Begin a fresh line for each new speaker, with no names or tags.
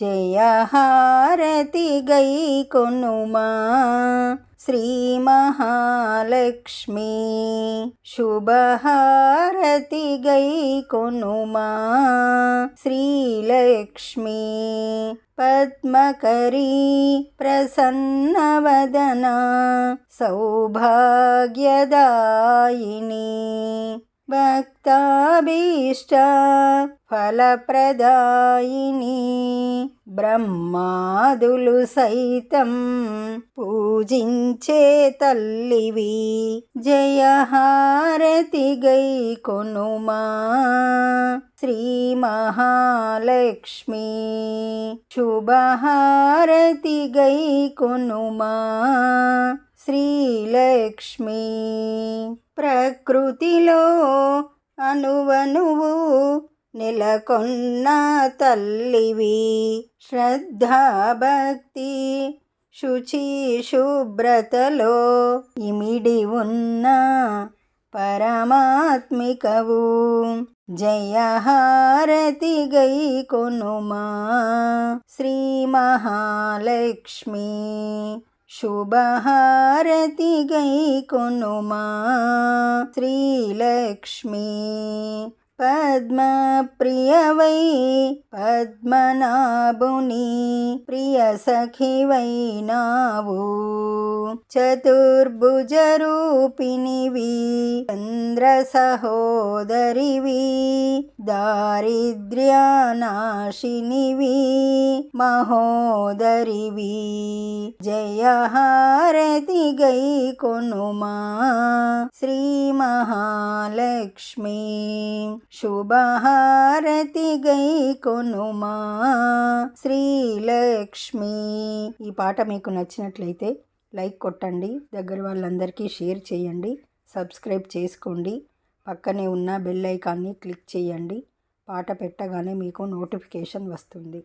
జయహారతి గై కొనుమా శ్రీ మహాలక్ష్మి, శుభహారతి గై కొనుమా శ్రీలక్ష్మి, పద్మకరీ ప్రసన్నవదనా సౌభాగ్యదాయిని, భక్తాభీష్ట ఫలప్రదాయిని, బ్రహ్మాదులు సైతం పూజించే తల్లివి, జయహారతి గై కొనుమా శ్రీ మహాలక్ష్మి, శుభహారతి గై కొనుమా శ్రీలక్ష్మి. ప్రకృతిలో అనువనువు నెలకొన్న తల్లివి, శ్రద్ధాభక్తి శుచి శుభ్రతలో ఇమిడి ఉన్న పరమాత్మికవు, జయహారతి గై కొనుమా శ్రీ మహాలక్ష్మి, శుభహారతి గై కొనుమా శ్రీలక్ష్మి, పద్మప్రియవై పద్మనాభుని ప్రియ సఖివైనావు, చతుర్భుజ రూపిణివి, చంద్ర సహోదరివి, దారిద్ర్యనాశినివి, మహోదరివి, జయహారతి గై కొనుమా శ్రీ మహాలక్ష్మి, శుభహారతి గై కొనుమా శ్రీలక్ష్మి. ఈ పాట మీకు నచ్చినట్లయితే లైక్ కొట్టండి, దగ్గర వాళ్ళందరికీ షేర్ చేయండి, సబ్స్క్రైబ్ చేసుకోండి, పక్కనే ఉన్న బెల్ ఐకాన్ని క్లిక్ చేయండి. పాట పెట్టగానే మీకు నోటిఫికేషన్ వస్తుంది.